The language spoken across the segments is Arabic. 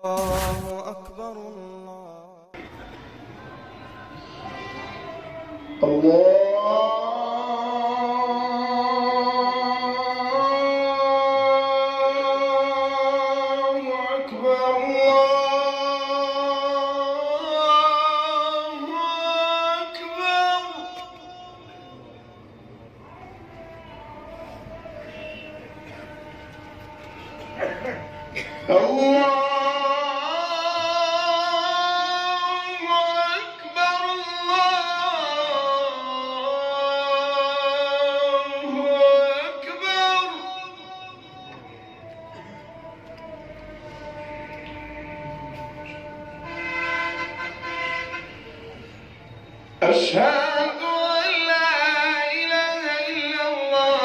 الله أكبر الله. الله أكبر الله أكبر. الله أشهد أن لا إله إلا الله.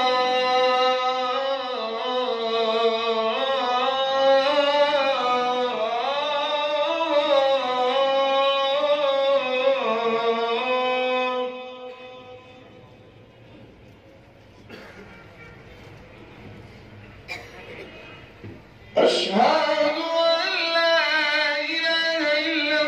أشهد أن لا إله إلا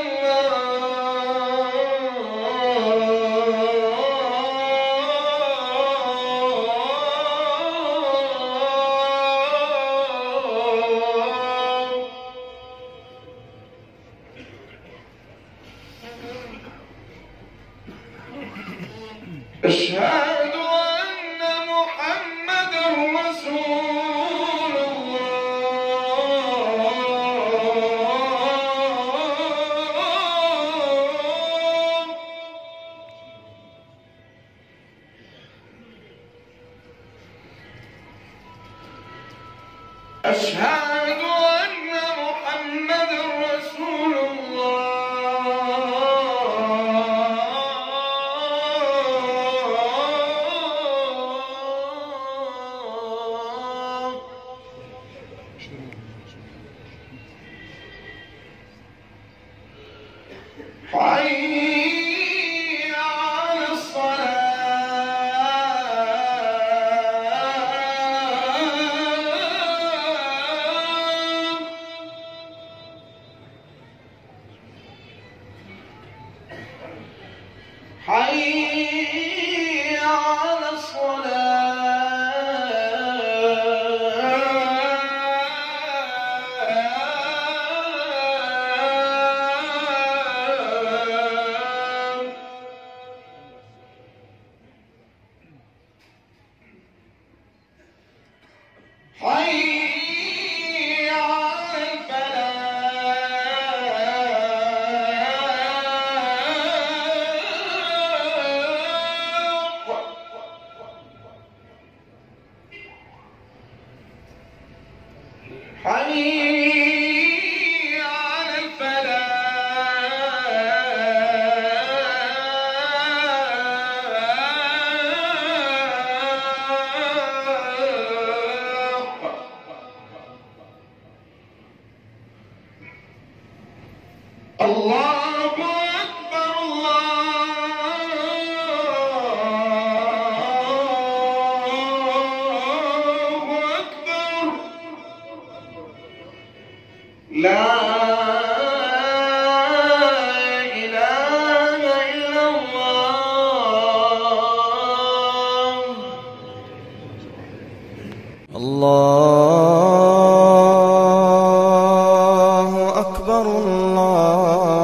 أشهد أن محمدًا رسول الله. أشهد أن محمدًا رسول الله. حي على الصلاة. حي على الصلاة. حي على الفلاح. حي على الفلاح. الله أكبر الله أكبر. لا إله إلا الله. الله أكبر الله.